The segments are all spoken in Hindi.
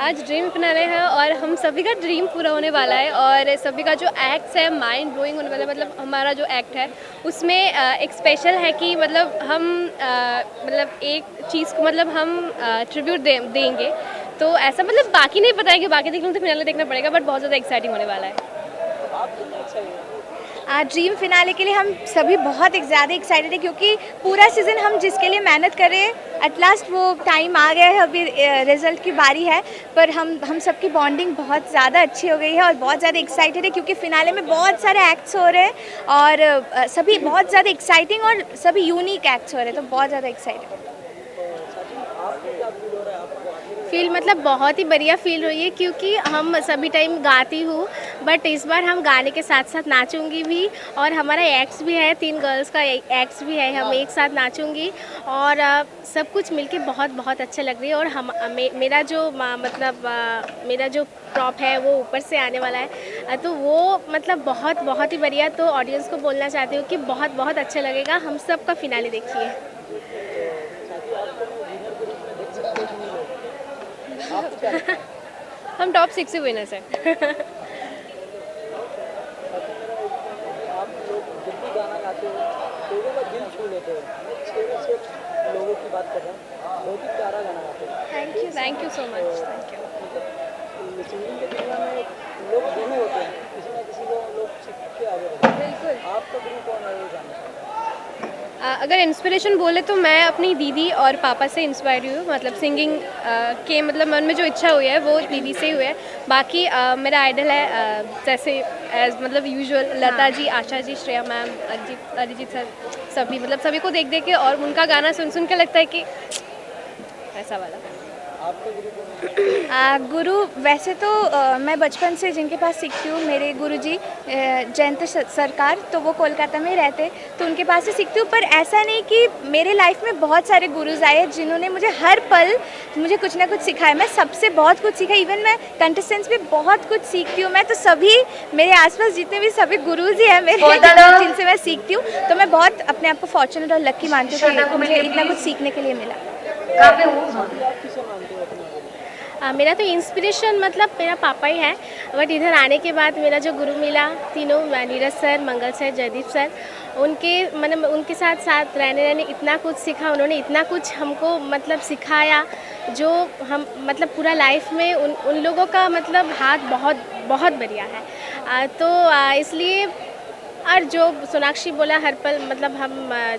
आज ड्रीम फिनाले है और हम सभी का ड्रीम पूरा होने वाला है और सभी का जो एक्ट है माइंड ब्लोइंग होने वाला है। मतलब हमारा जो एक्ट है उसमें एक स्पेशल है कि मतलब हम मतलब एक चीज़ को मतलब हम ट्रिब्यूट देंगे। तो ऐसा मतलब बाकी नहीं पता है कि बाकी देखने तो फिनाले देखना पड़ेगा, बट बहुत ज़्यादा एक्साइटिंग होने वाला है। ड्रीम फिनाले के लिए हम सभी बहुत ज़्यादा एक्साइटेड है क्योंकि पूरा सीज़न हम जिसके लिए मेहनत कर रहे हैं एट लास्ट वो टाइम आ गया है। अभी रिज़ल्ट की बारी है, पर हम सबकी बॉन्डिंग बहुत ज़्यादा अच्छी हो गई है और बहुत ज़्यादा एक्साइटेड है क्योंकि फिनाले में बहुत सारे एक्ट्स हो रहे हैं और सभी बहुत ज़्यादा एक्साइटिंग और सभी यूनिक एक्ट्स हो रहे हैं, तो बहुत ज़्यादा एक्साइटेड। फील मतलब बहुत ही बढ़िया फील रही है क्योंकि हम सभी टाइम गाती हूँ, बट इस बार हम गाने के साथ साथ नाचूंगी भी और हमारा एक्ट्स भी है, 3 गर्ल्स का एक्ट्स भी है, हम एक साथ नाचूंगी और सब कुछ मिलके बहुत बहुत अच्छा लग रही है। और मेरा जो मेरा जो प्रॉप है वो ऊपर से आने वाला है, तो वो मतलब बहुत बहुत ही बढ़िया। तो ऑडियंस को बोलना चाहती हूँ कि बहुत बहुत अच्छा लगेगा, हम सब का फिनाले देखिए। हम टॉप 6 से विनर्स हैं। लोगों की बात कर रहे हैं, बहुत ही प्यारा गाना गाते हैं। Thank you so much, thank you. Singing के दुनिया में लोग दोनों होते हैं, किसी ना किसी को लोग सीख के आगे बढ़ते हैं। बिल्कुल। आपका गुरु कौन है, वो जानना चाहते हैं। अगर इंस्पिरेशन बोले तो मैं अपनी दीदी और पापा से इंस्पायर हुई हूँ। मतलब सिंगिंग के मतलब मन में जो इच्छा हुई है वो दीदी से ही हुई है। बाकी मेरा आइडल है जैसे एज मतलब usual Lata ji, Asha ji, Shreya ma'am, Arijit sir, सभी मतलब सभी को देख देख के और उनका गाना सुन सुन के लगता है कि ऐसा वाला। आपका गुरु कौन है? गुरु वैसे तो मैं बचपन से जिनके पास सीखती हूँ, मेरे गुरुजी जयंत सरकार, तो वो कोलकाता में रहते, तो उनके पास से सीखती हूँ। पर ऐसा नहीं कि मेरे लाइफ में बहुत सारे गुरुज आए जिन्होंने मुझे हर पल मुझे कुछ ना कुछ सिखाया। मैं सबसे बहुत कुछ सीखा, इवन मैं कंटेस्टेंट्स में बहुत कुछ सीखती हूँ। मैं तो सभी मेरे आसपास जितने भी सभी गुरुज ही हैं मेरे जिनसे मैं सीखती हूँ, तो मैं बहुत अपने आप को फॉर्चुनेट और लकी मानती हूँ कि मुझे इतना कुछ सीखने के लिए मिला। आप किसे मानते हो अपने गुरु? मेरा तो इंस्पिरेशन मतलब मेरा पापा ही है, बट इधर आने के बाद मेरा जो गुरु मिला तीनों, नीरज सर, मंगल सर, जयदीप सर, उनके मतलब उनके साथ साथ रहने इतना कुछ सीखा। उन्होंने इतना कुछ हमको मतलब सिखाया जो हम मतलब पूरा लाइफ में उन लोगों का मतलब हाथ बहुत बहुत बढ़िया है। इसलिए और जो सोनाक्षी बोला हर पल मतलब हम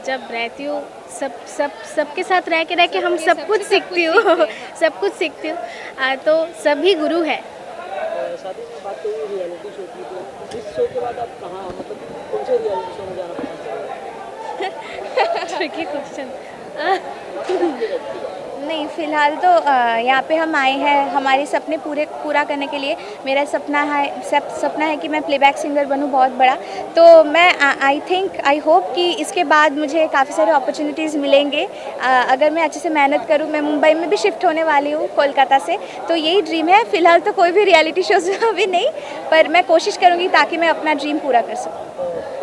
जब रहती हूँ सबके साथ रह के हम सब कुछ सीखती हूँ। सब कुछ सीखती हूँ, तो सभी गुरु है। साथ ही साथ बात करिए रियलिटी शो की, तो इस शो के बाद आप कहाँ मतलब कौन से रियलिटी शो में जाना पसंद करेंगे? Tricky question. नहीं, फ़िलहाल तो यहाँ पे हम आए हैं हमारे सपने पूरा करने के लिए। मेरा सपना है कि मैं प्लेबैक सिंगर बनूँ बहुत बड़ा। तो मैं आई होप कि इसके बाद मुझे काफ़ी सारे अपॉर्चुनिटीज़ मिलेंगे। अगर मैं अच्छे से मेहनत करूँ, मैं मुंबई में भी शिफ्ट होने वाली हूँ कोलकाता से, तो यही ड्रीम है। फ़िलहाल तो कोई भी रियलिटी शोज़ अभी नहीं, पर मैं कोशिश करूँगी ताकि मैं अपना ड्रीम पूरा कर सकूँ।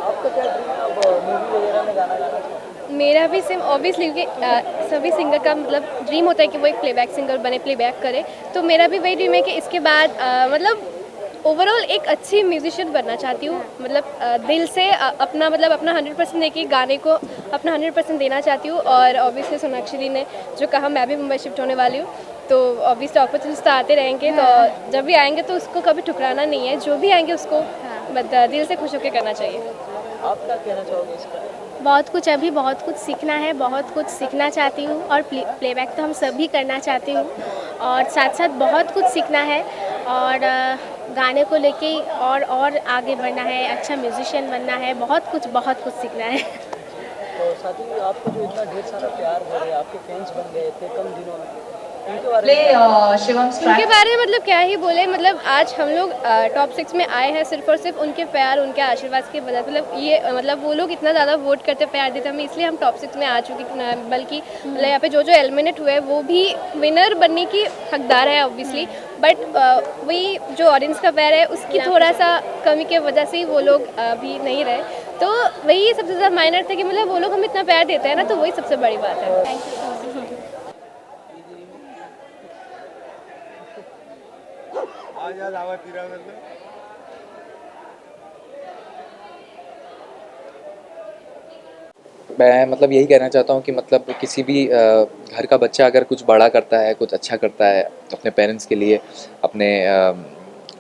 आपका क्या ड्रीम है, अब मूवी वगैरह में गाना गाना चाहते हैं? मेरा भी सेम ऑब्वियसली, क्योंकि सभी सिंगर का मतलब ड्रीम होता है कि वो एक प्लेबैक सिंगर बने, प्लेबैक करे। तो मेरा भी वही ड्रीम है कि इसके बाद मतलब ओवरऑल एक अच्छी म्यूजिशियन बनना चाहती हूँ। मतलब दिल से अपना मतलब अपना 100% देके गाने को अपना 100% देना चाहती हूँ। और ऑब्वियसली सोनाक्षी दी ने जो कहा, मैं भी मुंबई शिफ्ट होने वाली हूँ, तो ऑब्वियसली अपॉर्चुनिटीज तो आते रहेंगे। तो जब भी आएंगे तो उसको कभी ठुकराना नहीं है, जो भी आएंगे उसको दिल से खुश होकर करना चाहिए। आप क्या कहना चाहोगे इस पर? बहुत कुछ, अभी बहुत कुछ सीखना है, बहुत कुछ सीखना चाहती हूँ और प्लेबैक तो हम सभी करना चाहती हूँ और साथ साथ बहुत कुछ सीखना है और गाने को लेके और आगे बढ़ना है, अच्छा म्यूजिशियन बनना है, बहुत कुछ सीखना है। तो साथ ही आपको जो इतना ढेर सारा प्यार हो रहा है, आपके फैंस बन गए थे कम दिनों में, उनके बारे में उनके बारे में मतलब क्या ही बोले। मतलब आज हम लोग टॉप 6 में आए हैं सिर्फ और सिर्फ उनके प्यार, उनके आशीर्वाद की वजह से। मतलब ये मतलब वो लोग इतना ज़्यादा वोट करते, प्यार देते हमें, इसलिए हम टॉप 6 में आ चुके। बल्कि मतलब यहाँ पे जो एलिमिनेट हुए वो भी विनर बनने की हकदार है ऑब्वियसली, बट वही जो ऑडियंस का प्यार है उसकी थोड़ा सा कमी की वजह से ही वो लोग अभी नहीं रहे। तो वही सबसे ज़्यादा मायनर था कि मतलब वो लोग हमें इतना प्यार देते हैं ना, तो वही सबसे बड़ी बात है। Thank you. आज आज आवाज तीरा मतलब मैं मतलब यही कहना चाहता हूँ कि मतलब किसी भी घर का बच्चा अगर कुछ बड़ा करता है, कुछ अच्छा करता है अपने पेरेंट्स के लिए, अपने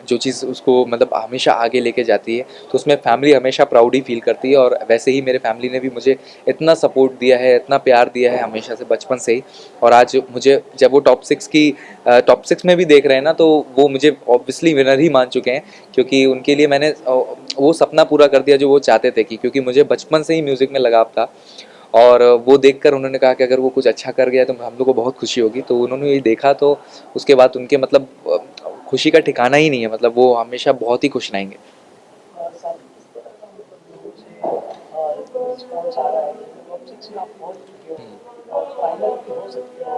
जो चीज़ उसको मतलब हमेशा आगे लेके जाती है, तो उसमें फैमिली हमेशा प्राउड ही फील करती है। और वैसे ही मेरे फैमिली ने भी मुझे इतना सपोर्ट दिया है, इतना प्यार दिया है हमेशा से, बचपन से ही। और आज मुझे जब वो टॉप सिक्स में भी देख रहे हैं ना, तो वो मुझे ऑब्वियसली विनर ही मान चुके हैं, क्योंकि उनके लिए मैंने वो सपना पूरा कर दिया जो वो चाहते थे। कि क्योंकि मुझे बचपन से ही म्यूज़िक में लगाव था, और वो देखकर उन्होंने कहा कि अगर वो कुछ अच्छा कर गया तो हम लोग को बहुत खुशी होगी। तो उन्होंने ये देखा, तो उसके बाद उनके मतलब खुशी का ठिकाना ही नहीं है। मतलब वो हमेशा बहुत ही खुश रहेंगे। और साथ ही किस तरह का मतलब लोगों से रिस्पॉन्स आ रहा है, टॉप सिक्स में आप पहुंच चुके हो और फाइनल भी हो सकते हो,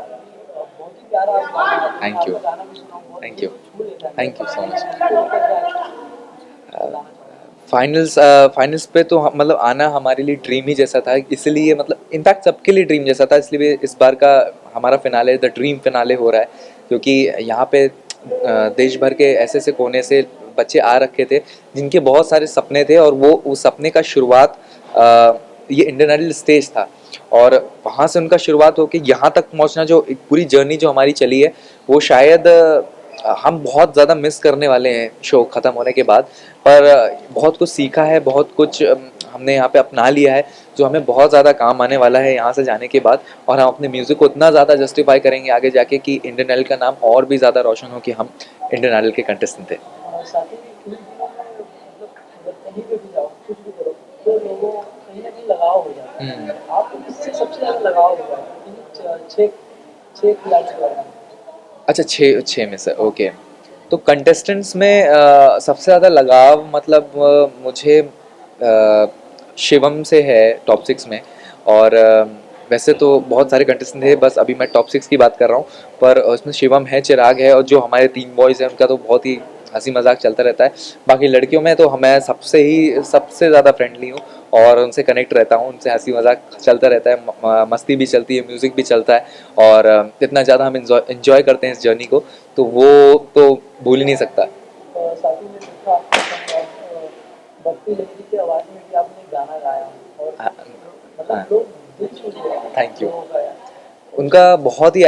बहुत ही प्यारा आप गाना है। थैंक यू, आपका गाना भी सुना हूं, बहुत थैंक दिल यू, को छू लेता है। Thank you so much. उसको लेकर क्या बताना चाहूँगा। फाइनल्स पे तो मतलब आना हमारे लिए ड्रीम ही जैसा था, इसलिए मतलब इनफैक्ट सबके लिए ड्रीम जैसा था। इसलिए इस बार का हमारा फिनाले द ड्रीम फिनाले हो रहा है, क्योंकि यहाँ पे देश भर के ऐसे ऐसे कोने से बच्चे आ रखे थे जिनके बहुत सारे सपने थे, और वो उस सपने का शुरुआत ये इंडियन आइडल स्टेज था। और वहाँ से उनका शुरुआत होकर यहाँ तक पहुँचना, जो एक पूरी जर्नी जो हमारी चली है, वो शायद हम बहुत ज़्यादा मिस करने वाले हैं शो ख़त्म होने के बाद। पर बहुत कुछ सीखा है, बहुत कुछ हमने यहाँ पे अपना लिया है, जो हमें बहुत ज़्यादा काम आने वाला है यहाँ से जाने के बाद। और हम अपने म्यूज़िक को इतना ज़्यादा जस्टिफाई करेंगे आगे जाके कि इंडियन आइडल का नाम और भी ज़्यादा रोशन हो कि हम इंडियन आइडल के कंटेस्टेंट थे। और साथ ही इन दिनों में मतलब अगर कहीं पे भी जाओ, कुछ भी करो, तो लोगों को कहीं ना कहीं लगाव हो जाता है। आपको किससे सबसे ज़्यादा लगाव हुआ है इन छः छः खिलाड़ी के बारे में? अच्छा, छः छः में से ओके। तो कंटेस्टेंट्स में सबसे ज़्यादा लगाव मतलब मुझे शिवम से है टॉप सिक्स में। और वैसे तो बहुत सारे कंटेस्टेंट थे, बस अभी मैं टॉप सिक्स की बात कर रहा हूँ। पर उसमें शिवम है, चिराग है, और जो हमारे तीन बॉयज़ हैं उनका तो बहुत ही हंसी मजाक चलता रहता है। बाकी लड़कियों में तो मैं सबसे ज़्यादा फ्रेंडली हूँ, और उनसे कनेक्ट रहता हूँ, उनसे हंसी मजाक चलता रहता है, मस्ती भी चलती है, म्यूज़िक भी चलता है। और इतना ज़्यादा हम इन्जॉय करते हैं इस जर्नी को, तो वो तो भूल ही नहीं सकता। और साथ ही में देखा आपका संग भक्ति लहरी की आवाज़ में भी आपने गाना गाया और हाँ, मतलब लोग दिल छू गए। Thank you. जो गाया उनका बहुत ही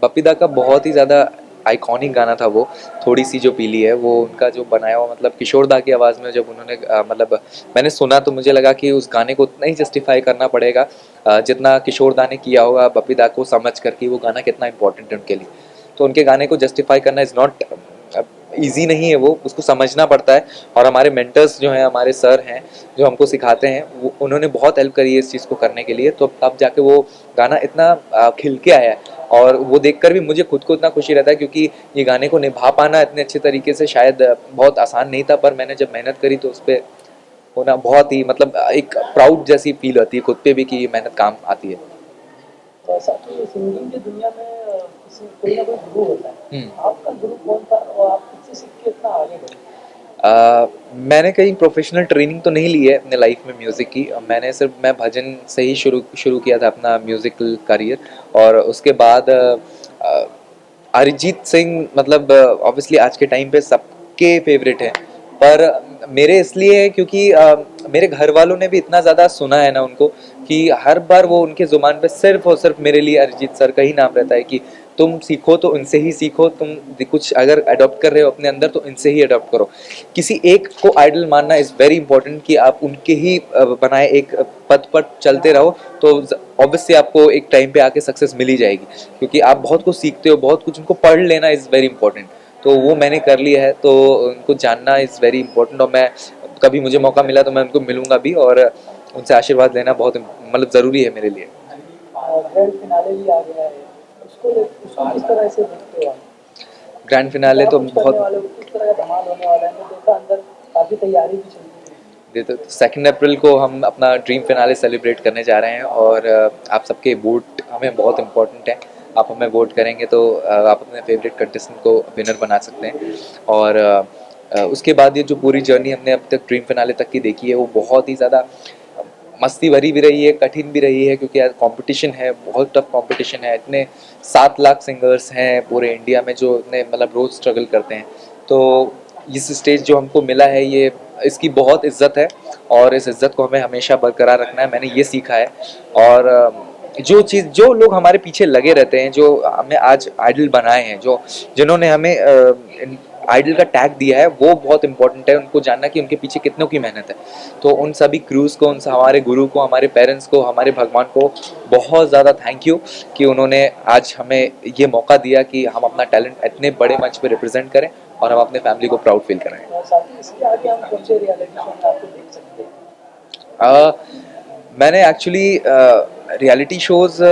बपीदा का बहुत ही ज़्यादा आइकॉनिक गाना था वो, थोड़ी सी जो पीली है, वो उनका जो बनाया हुआ, मतलब किशोर दा की आवाज़ में जब उन्होंने मतलब मैंने सुना, तो मुझे लगा कि उस गाने को उतना ही जस्टिफाई करना पड़ेगा जितना किशोर दा ने किया होगा बपीदा को समझ कर कि वो गाना कितना इंपॉर्टेंट है उनके लिए। तो उनके गाने को जस्टिफाई करना इज़ नॉट ईजी नहीं है, वो उसको समझना पड़ता है। और हमारे मेंटर्स जो हैं, हमारे सर हैं जो हमको सिखाते हैं, वो उन्होंने बहुत हेल्प करी है इस चीज़ को करने के लिए। तो तब जाके वो गाना इतना खिल के आया है। और वो देखकर भी मुझे खुद को इतना खुशी रहता है, क्योंकि ये गाने को निभा पाना इतने अच्छे तरीके से शायद बहुत आसान नहीं था। पर मैंने जब मेहनत करी तो उस पर होना बहुत ही मतलब एक प्राउड जैसी फील होती है खुद पे भी कि ये मेहनत काम आती है। और साथ ही सिंगिंग की दुनिया में किसी कोई ना कोई गुरु होता है। हम्म। आपका गुरु कौन था और आप किससे सीख के इतना आगे बढ़े? मैंने कहीं प्रोफेशनल ट्रेनिंग तो नहीं ली है अपने लाइफ में म्यूज़िक की। मैंने सिर्फ मैं भजन से ही शुरू किया था अपना म्यूज़िकल करियर। और उसके बाद अरिजीत सिंह मतलब ऑब्वियसली आज के टाइम पे सबके फेवरेट है। पर मेरे इसलिए है क्योंकि मेरे घर वालों ने भी इतना ज़्यादा सुना है ना उनको, कि हर बार वो उनके ज़ुबान पे सिर्फ और सिर्फ मेरे लिए अरिजीत सर का ही नाम रहता है कि तुम सीखो तो उनसे ही सीखो, तुम कुछ अगर अडॉप्ट कर रहे हो अपने अंदर तो इनसे ही अडॉप्ट करो। किसी एक को आइडल मानना इज़ वेरी इंपॉर्टेंट, कि आप उनके ही बनाए एक पथ पर चलते रहो, तो ऑब्वियसली आपको एक टाइम पे आके सक्सेस मिल ही जाएगी। क्योंकि आप बहुत कुछ सीखते हो, बहुत कुछ उनको पढ़ लेना इज़ वेरी इंपॉर्टेंट। तो वो मैंने कर लिया है, तो उनको जानना इज़ वेरी इंपॉर्टेंट। और मैं कभी मुझे मौका मिला तो मैं उनको मिलूंगा भी, और उनसे आशीर्वाद लेना बहुत मतलब ज़रूरी है मेरे लिए। ग्रैंड फिनाले भी आ गया है, उसको किस तरह से देखते हो आप? ग्रैंड फिनाले क्या तो कुछ करने बहुत वाले हो, किस तरह का धमाल होने वाला है? मैं देखा अंदर काफ़ी तैयारी भी चल रही है। दे तो 2 अप्रैल को हम अपना ड्रीम फिनाले सेलिब्रेट करने जा रहे हैं। और आप सबके वोट हमें बहुत इंपॉर्टेंट है। आप हमें वोट करेंगे तो आप अपने फेवरेट कंटेस्टेंट को विनर बना सकते हैं। और उसके बाद ये जो पूरी जर्नी हमने अब तक ड्रीम फिनाले तक की देखी है, वो बहुत ही ज़्यादा मस्ती भरी भी रही है, कठिन भी रही है, क्योंकि यार कंपटीशन है, बहुत टफ कंपटीशन है। इतने 7 लाख सिंगर्स हैं पूरे इंडिया में जो इतने मतलब रोज़ स्ट्रगल करते हैं। तो इस स्टेज जो हमको मिला है, ये इसकी बहुत इज्जत है और इस इज्जत को हमें हमेशा बरकरार रखना है। मैंने ये सीखा है। और जो लोग हमारे पीछे लगे रहते हैं, जो हमें आज आइडल बनाए हैं, जो जिन्होंने हमें आइडल का टैग दिया है, वो बहुत इंपॉर्टेंट है उनको जानना कि उनके पीछे कितनों की मेहनत है। तो उन सभी क्रूज़ को, उन हमारे गुरु को, हमारे पेरेंट्स को, हमारे भगवान को बहुत ज़्यादा थैंक यू कि उन्होंने आज हमें ये मौका दिया कि हम अपना टैलेंट इतने बड़े मंच पे रिप्रेजेंट करें और हम अपने फैमिली को प्राउड फील कराएं। और साथ ही इसके आगे हम कौन से रियलिटी शो में आपको देख सकते हैं? मैंने एक्चुअली रियलिटी शोज़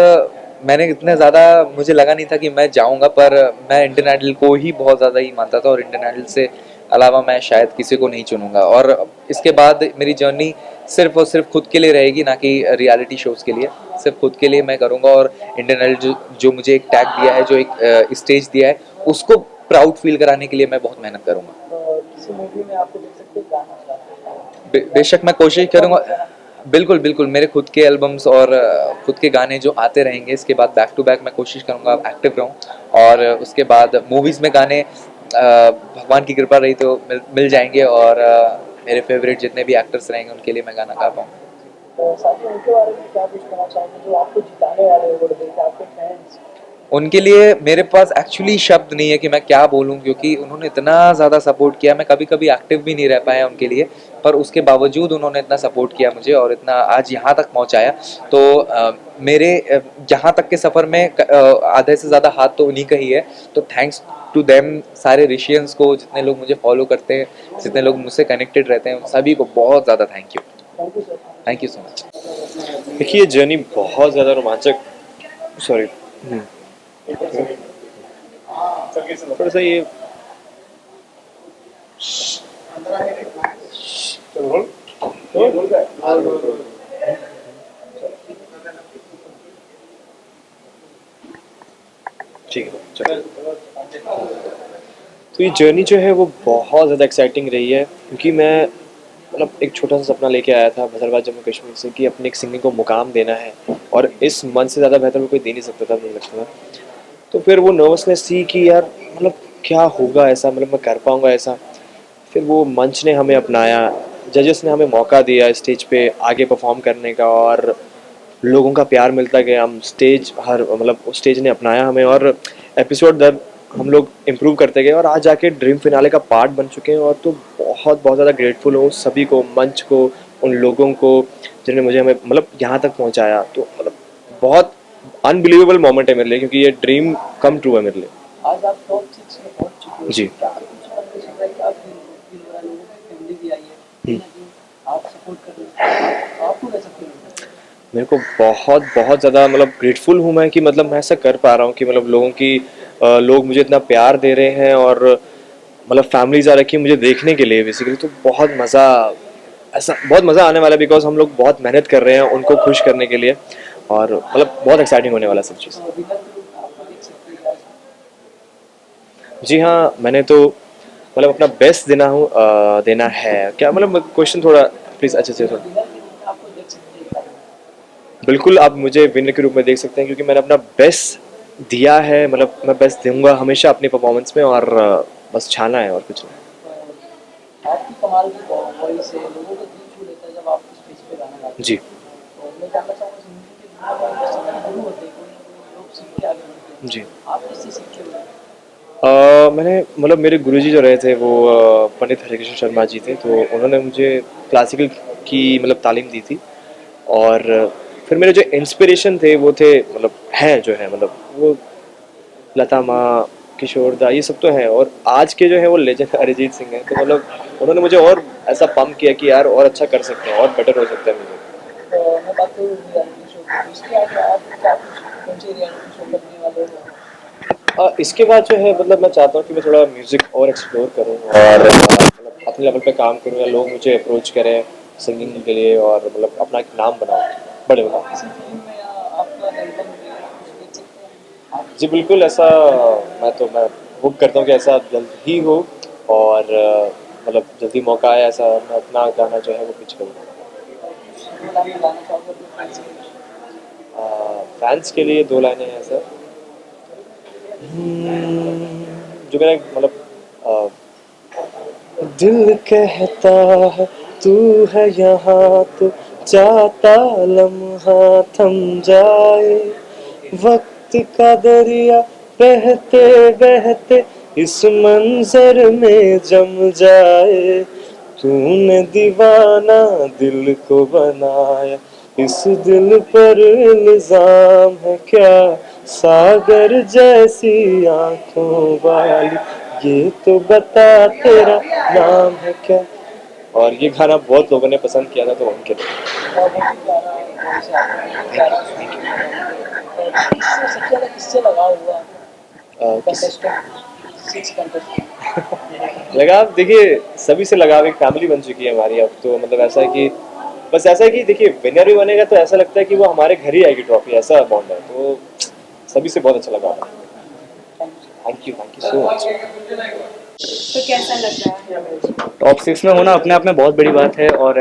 मैंने इतने ज़्यादा मुझे लगा नहीं था कि मैं जाऊंगा, पर मैं इंडियन आइडल को ही बहुत ज़्यादा ही मानता था और इंडियन आइडल से अलावा मैं शायद किसी को नहीं चुनूंगा। और इसके बाद मेरी जर्नी सिर्फ और सिर्फ खुद के लिए रहेगी, ना कि रियलिटी शोज़ के लिए। सिर्फ खुद के लिए मैं करूंगा और इंडियन आइडल जो मुझे एक टैग दिया है, जो एक स्टेज दिया है, उसको प्राउड फील कराने के लिए मैं बहुत मेहनत करूंगा। किसी मूवी में आपको देख सकते हैं गाना गाते हैं? बेशक मैं कोशिश करूंगा। बिल्कुल बिल्कुल, मेरे खुद के एल्बम्स और खुद के गाने जो आते रहेंगे। इसके बाद बैक टू बैक मैं कोशिश करूंगा एक्टिव रहूं और उसके बाद मूवीज़ में गाने भगवान की कृपा रही तो मिल जाएंगे और मेरे फेवरेट जितने भी एक्टर्स रहेंगे उनके लिए मैं गाना गा पाऊँ। तो साथ ही उनके बारे में क्या कुछ कहना चाहेंगे जो आपको जिताने वाले हैं, देख आपके फैंस? उनके लिए मेरे पास एक्चुअली शब्द नहीं है कि मैं क्या बोलूं, क्योंकि उन्होंने इतना ज़्यादा सपोर्ट किया। मैं कभी कभी एक्टिव भी नहीं रह पाया उनके लिए, पर उसके बावजूद उन्होंने इतना सपोर्ट किया मुझे और इतना आज यहाँ तक पहुँचाया। तो मेरे यहाँ तक के सफ़र में आधे से ज़्यादा हाथ तो उन्हीं का ही है। तो थैंक्स टू देम, सारे ऋषियंस को, जितने लोग मुझे फॉलो करते हैं, जितने लोग मुझसे कनेक्टेड रहते हैं, उन सभी को बहुत ज़्यादा thank you. Thank you sir. Thank you so much. देखिए, ये जर्नी बहुत ज़्यादा रोमांचक, सॉरी थोड़ा सा ये ठीक है, चलो। तो ये जर्नी जो है वो बहुत ज़्यादा एक्साइटिंग रही है, क्योंकि मैं मतलब एक छोटा सा सपना लेके आया था हैदराबाद जम्मू कश्मीर से कि अपने एक सिंगिंग को मुकाम देना है, और इस मंच से ज़्यादा बेहतर कोई दे नहीं सकता था मुझे लगता था। तो फिर वो नर्वसनेस थी कि यार मतलब क्या होगा ऐसा, मतलब मैं कर पाऊँगा ऐसा। फिर वो मंच ने हमें अपनाया, जजेस ने हमें मौका दिया स्टेज पे आगे परफॉर्म करने का, और लोगों का प्यार मिलता गया। हम स्टेज हर मतलब उस स्टेज ने अपनाया हमें, और एपिसोड दर हम लोग इम्प्रूव करते गए और आज जाके ड्रीम फिनाले का पार्ट बन चुके हैं। और तो बहुत बहुत ज़्यादा ग्रेटफुल हूँ सभी को, मंच को, उन लोगों को जिन्होंने मुझे हमें मतलब यहाँ तक पहुँचाया। तो मतलब बहुत अनबिलीवेबल मोमेंट है मेरे लिए, क्योंकि ये ड्रीम कम ट्रू है मेरे लिए। आज आप टॉप 6 में पहुंच चुके हो। जी। क्या कुछ आपको लग रहा है कि आप फील हो रहा है, लोगों की फैमिली भी आई है, कहीं ना कहीं आप सपोर्ट कर रहे हो, तो आपको कैसा फील होता है? मेरे को बहुत बहुत ज़्यादा मतलब ग्रेटफुल हूँ मैं कि मतलब मैं ऐसा कर पा रहा हूँ कि मतलब लोग मुझे इतना प्यार दे रहे हैं, और मतलब फैमिलीज आ रखी है मुझे देखने के लिए बेसिकली। तो बहुत मज़ा आने वाला है, बिकॉज हम लोग बहुत मेहनत कर रहे हैं उनको खुश करने के लिए, और मतलब बहुत एक्साइटिंग होने वाला सब चीज़। तो विनर के रूप में आपको देख सकते हैं आज। जी हाँ, मैंने तो मतलब अपना बेस्ट देना है क्या, मतलब क्वेश्चन थोड़ा प्लीज़ अच्छे से थोड़ा। विनर के रूप में आपको देख सकते हैं। बिल्कुल, आप मुझे विनर के रूप में देख सकते हैं, क्योंकि मैंने अपना बेस्ट दिया है। मतलब मैं बेस्ट दूंगा हमेशा अपनी परफॉर्मेंस में, और बस छाना है और कुछ नहीं। तो आपकी कमाल की वॉइस है, लोगों को दिल छू लेता है जब आप स्टेज पे गाना गाते हैं। जी। तो मैं जानना चाहूँगा, सिंगिंग के दुनिया में सभी गुरु होते हैं, कोई ना कोई लोग सीख के आगे बढ़ते हैं। जी। आप किससे सीखे हुए हैं? मैंने मतलब मेरे गुरुजी जो रहे थे वो पंडित हरिकृष्ण शर्मा जी थे। तो उन्होंने मुझे क्लासिकल की मतलब तालीम दी थी, और फिर मेरे जो इंस्पिरेशन थे वो थे मतलब हैं जो है मतलब वो लता माँ, किशोर दा, ये सब तो हैं, और आज के जो है वो लेजेंड अरिजीत सिंह हैं। तो मतलब उन्होंने मुझे और ऐसा पंप किया कि यार और अच्छा कर सकते हैं और बेटर हो सकता है मुझे। तो मैं बात करूँ रियलिटी शो की, तो इसके आगे आप क्या कुछ कौन से रियलिटी शो करने वाले हो? इसके बाद जो है मतलब मैं चाहता हूँ कि मैं थोड़ा म्यूज़िक और एक्सप्लोर करूँ, और मतलब अपने लेवल पे काम करूँ, या लोग मुझे अप्रोच करें सिंगिंग के लिए, और मतलब अपना एक नाम बनाऊँ बड़े बड़ा। किसी फिल्म में या आपका एल्बम में कुछ देख सकते हैं आप? जी बिल्कुल, ऐसा मैं होप करता हूँ कि ऐसा जल्द ही हो, और मतलब जल्दी मौका आए ऐसा मैं अपना गाना जो है वो पिच करूँ। दो लाइन गाना चाहोगे अपने fans के लिए? फैंस के लिए 2 लाइनें हैं सर। जो मेरा मतलब अ, दिल कहता है तू है यहाँ तो चाहता लम्हा थम जाए, वक्त का दरिया बहते बहते इस मंजर में जम जाए, तूने दीवाना दिल को बनाया, इस दिल पर इल्जाम है क्या, सागर जैसी आंखों वाली ये तो बता तेरा नाम है क्या। और ये गाना बहुत लोगों ने पसंद किया था तो उनके लिए। बहुत ही प्यारा वॉइस है आपका, प्यारा और किससे सबसे ज़्यादा किससे लगाव हुआ किस कंटेस्टेंट 6 कंटेस्टेंट? लगाव देखिए सभी से लगाव, एक फैमिली बन चुकी है हमारी अब तो, मतलब ऐसा है कि बस ऐसा है कि देखिए विनर भी बनेगा तो ऐसा लगता है कि वो हमारे घर ही आएगी ट्रॉफी, ऐसा बॉन्ड है तो सभी से बहुत अच्छा लगा। Thank you so much. तो कैसा लग रहा है? टॉप 6 में होना अपने आप में बहुत बड़ी बात है, और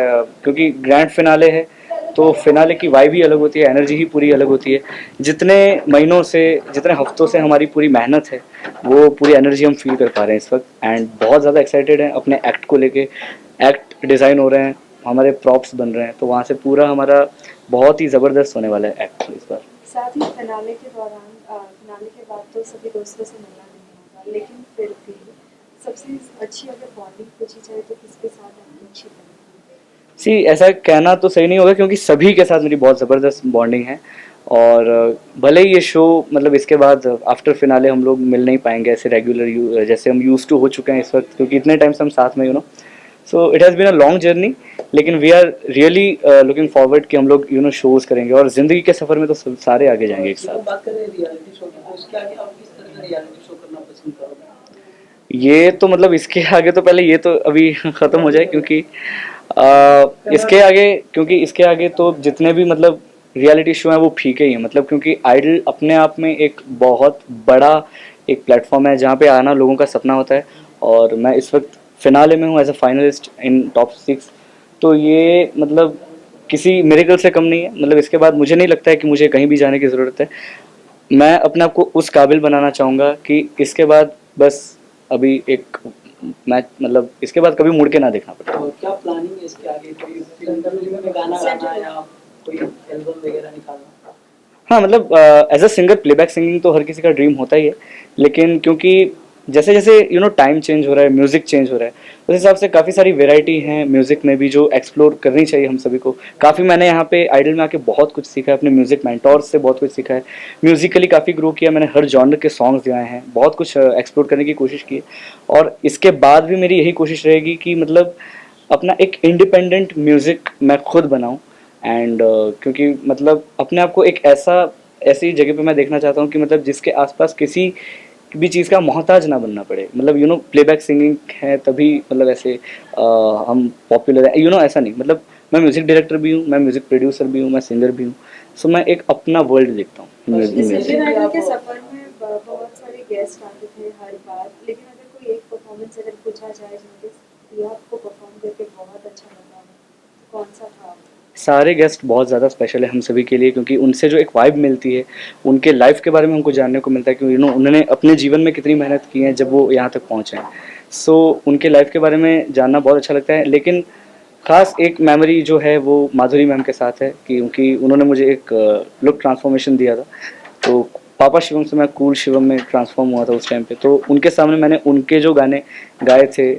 क्योंकि ग्रैंड फिनाले है तो फिनाले की वाइब ही अलग होती है, एनर्जी ही पूरी अलग होती है। जितने महीनों से, जितने हफ्तों से हमारी पूरी मेहनत है वो पूरी एनर्जी हम फील कर पा रहे हैं इस वक्त, एंड बहुत ज़्यादा एक्साइटेड हैं अपने एक्ट को लेके। एक्ट डिज़ाइन हो रहे हैं, हमारे प्रॉप्स बन रहे हैं, तो वहाँ से पूरा हमारा बहुत ही ज़बरदस्त होने वाला है एक्ट इस बार। साथ ही फिनाले के दौरान फिनाले के बाद तो सभी दोस्तों से मिलना नहीं होगा, लेकिन फिर भी सबसे अच्छी अगर बॉन्डिंग पूछी जाए तो किसके साथ आपकी अच्छी बनेगी? सी ऐसा कहना तो सही नहीं होगा क्योंकि सभी के साथ मेरी बहुत ज़बरदस्त बॉन्डिंग है, और भले ही ये शो मतलब इसके बाद आफ्टर फिनाले हम लोग मिल नहीं पाएंगे ऐसे रेगुलर जैसे हम यूज टू हो चुके हैं इस वक्त, क्योंकि इतने टाइम से हम साथ में so it has been a long journey, लेकिन we are really looking forward कि हम लोग शोज़ करेंगे और ज़िंदगी के सफ़र में तो सारे आगे जाएंगे एक जब साथ। बात करें रियलिटी शो की, तो इसके आगे आप किस तरह का रियलिटी शो करना पसंद करोगे? ये तो मतलब इसके आगे तो पहले ये तो अभी ख़त्म हो जाए, क्योंकि इसके आगे तो जितने भी मतलब रियलिटी शो हैं वो फीके ही हैं, मतलब क्योंकि आइडल अपने आप में एक बहुत बड़ा एक प्लेटफॉर्म है जहाँ पे आना लोगों का सपना होता है, और मैं इस वक्त फिनाले में हूँ as a finalist in top 6, तो ये मतलब किसी मिरेकल से कम नहीं है। मतलब इसके बाद मुझे नहीं लगता है कि मुझे कहीं भी जाने की ज़रूरत है। मैं अपने आप को उस काबिल बनाना चाहूँगा कि इसके बाद बस अभी एक मैच मतलब इसके बाद कभी मुड़ के ना देखना पड़े। तो क्या प्लानिंग है इसके आगे? कोई फिल्म में गाना गाना या कोई एल्बम वगैरह निकालना? हाँ मतलब as a singer playback singing तो हर किसी का ड्रीम होता ही है, लेकिन क्योंकि जैसे जैसे टाइम चेंज हो रहा है, म्यूज़िक चेंज हो रहा है, उस हिसाब से काफ़ी सारी वेराइटी हैं म्यूज़िक में भी जो एक्सप्लोर करनी चाहिए हम सभी को। काफ़ी मैंने यहाँ पे आइडल में आके बहुत कुछ सीखा है, अपने म्यूज़िक मेंटोर्स से बहुत कुछ सीखा है, म्यूज़िकली काफ़ी ग्रो किया मैंने, हर जॉनर के सॉन्ग्स गाए हैं, बहुत कुछ एक्सप्लोर करने की कोशिश की है। और इसके बाद भी मेरी यही कोशिश रहेगी कि मतलब अपना एक इंडिपेंडेंट म्यूज़िक मैं खुद बनाऊँ, एंड क्योंकि मतलब अपने आप को एक ऐसी जगह पे मैं देखना चाहता हूँ कि मतलब जिसके आसपास किसी भी चीज़ का मोहताज ना बनना पड़े। मतलब प्लेबैक सिंगिंग है तभी मतलब ऐसे हम पॉपुलर है, ऐसा नहीं। मतलब मैं म्यूज़िक डायरेक्टर भी हूँ, मैं म्यूज़िक प्रोड्यूसर भी हूँ, मैं सिंगर भी हूँ, सो मैं एक अपना वर्ल्ड देखता हूँ इस म्यूज़िक। इंडियन आइडल के सफर में बहुत सारे गेस्ट आते थे हर बार, लेकिन अगर कोई एक परफॉर्मेंस अगर पूछा जाए जिनके ये आपको परफॉर्म करके बहुत अच्छा लगा तो कौन सा था? सारे गेस्ट बहुत ज़्यादा स्पेशल है हम सभी के लिए, क्योंकि उनसे जो एक वाइब मिलती है, उनके लाइफ के बारे में हमको जानने को मिलता है कि उन्होंने अपने जीवन में कितनी मेहनत की है जब वो यहाँ तक पहुँचे हैं। सो उनके लाइफ के बारे में जानना बहुत अच्छा लगता है। लेकिन ख़ास एक मेमोरी जो है वो माधुरी मैम के साथ है, क्योंकि उन्होंने मुझे एक लुक ट्रांसफॉर्मेशन दिया था, तो पापा शिवम से मैं कूल शिवम में ट्रांसफॉर्म हुआ था उस टाइम पे। तो उनके सामने मैंने उनके जो गाने गाए थे,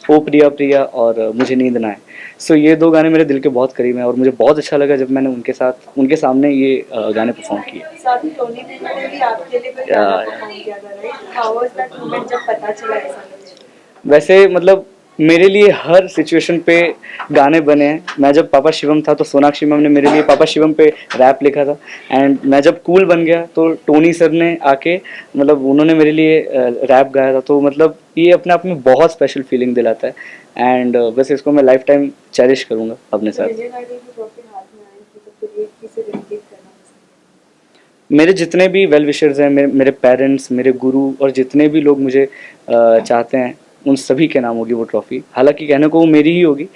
ओ प्रिया प्रिया और मुझे नींद ना आए, सो ये 2 गाने मेरे दिल के बहुत करीब हैं और मुझे बहुत अच्छा लगा जब मैंने उनके सामने ये गाने परफॉर्म किए। साथ ही टोनी बेन ने भी आपके लिए कोई गाना परफॉर्म किया था, right? How was that moment जब पता चला ऐसा कुछ? वैसे मतलब मेरे लिए हर सिचुएशन पे गाने बने हैं। मैं जब पापा शिवम था तो सोनाक्षी मैम ने मेरे लिए पापा शिवम पे रैप लिखा था, एंड मैं जब कूल बन गया तो टोनी सर ने आके मतलब उन्होंने मेरे लिए रैप गाया था। तो मतलब ये अपने आप में बहुत स्पेशल फीलिंग दिलाता है, एंड बस इसको मैं लाइफ टाइम चेरिश करूँगा अपने साथ। इंडियन आइडल की ट्रॉफी हाथ में आई थी तो फिर ये किसे डेडिकेट करना पसंद है? मेरे जितने भी वेल विशर्स हैं, मेरे पेरेंट्स, मेरे गुरु और जितने भी लोग मुझे चाहते हैं, उन सभी के नाम होगी वो ट्रॉफ़ी। हालांकि कहने को वो मेरी ही होगी,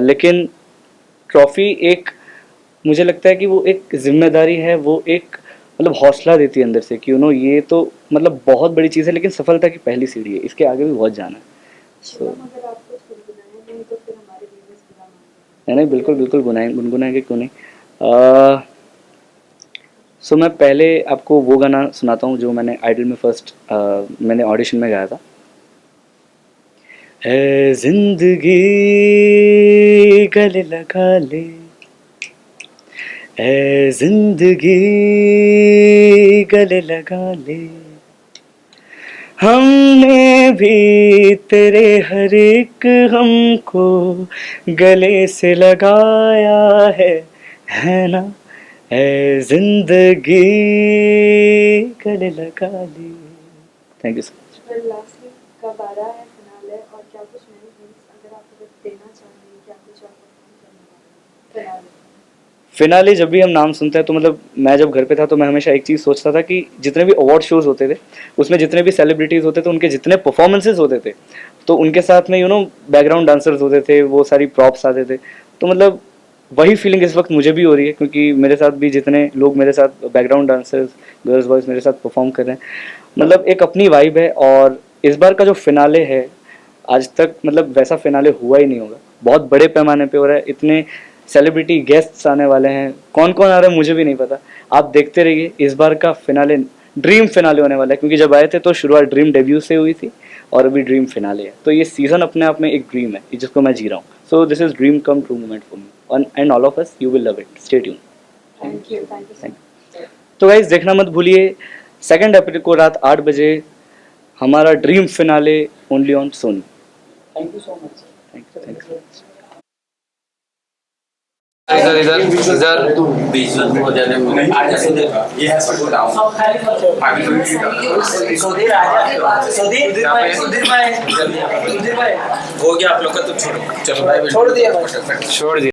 लेकिन ट्रॉफी एक, मुझे लगता है कि वो एक जिम्मेदारी है, वो एक मतलब हौसला देती है अंदर से कि ये तो मतलब बहुत बड़ी चीज़ है, लेकिन सफलता की पहली सीढ़ी है, इसके आगे भी बहुत जाना है। शिवम, अगर आप कुछ गुनगुनाएं नहीं तो फिर हमारे व्यूअर्स बुरा मानेंगे। नहीं नहीं, बिल्कुल बिल्कुल गुनगुनाएंगे, क्यों नहीं। सो मैं पहले आपको वो गाना सुनाता हूँ जो मैंने आइडल में फर्स्ट मैंने ऑडिशन में गाया था। है जिंदगी गले लगा ले, है जिंदगी गले लगा ले, हमने भी तेरे हर एक हमको गले से लगाया है ना, है जिंदगी गले लगा ले। Thank you so much. फिर लास्टली कब आ रहा है फिनाले और क्या कुछ नए हिंट्स अगर आप देना चाहेंगे, क्या कुछ आप परफॉर्म करने वाले हैं फिनाले? फिनाले जब भी हम नाम सुनते हैं तो मतलब मैं जब घर पे था तो मैं हमेशा एक चीज़ सोचता था कि जितने भी अवार्ड शोज होते थे उसमें जितने भी सेलिब्रिटीज़ होते थे उनके जितने परफॉर्मेंसेज होते थे तो उनके साथ में बैकग्राउंड डांसर्स होते थे, वो सारी प्रॉप्स आते थे, तो मतलब वही फीलिंग इस वक्त मुझे भी हो रही है, क्योंकि मेरे साथ भी जितने लोग मेरे साथ बैकग्राउंड डांसर्स गर्ल्स बॉयज़ मेरे साथ परफॉर्म कर रहे हैं, मतलब एक अपनी वाइब है। और इस बार का जो फिनाले है, आज तक मतलब वैसा फिनाले हुआ ही नहीं होगा, बहुत बड़े पैमाने पे हो रहा है, इतने सेलिब्रिटी गेस्ट्स आने वाले हैं, कौन कौन आ रहा है मुझे भी नहीं पता, आप देखते रहिए। इस बार का फिनाले ड्रीम फिनाले होने वाला है, क्योंकि जब आए थे तो शुरुआत ड्रीम डेब्यू से हुई थी और अभी ड्रीम फिनाले है, तो ये सीज़न अपने आप में एक ड्रीम है जिसको मैं जी रहा हूँ। So this is dream come true moment for me and all of us, you will love it, stay tune. Thank you so much. तो गाइज देखना मत भूलिए 2 अप्रैल को रात 8 बजे हमारा dream finale only on Sony. Thank you so much. Thank you. इधर इधर इधर बीच में हो जाने में आजा सुधीर, ये है सबको डाउन सुधीर आजा, सुधीर भाई हो गया आप लोग का, तो छोड़ो, चलो भाई छोड़ दिया, छोड़ दिया।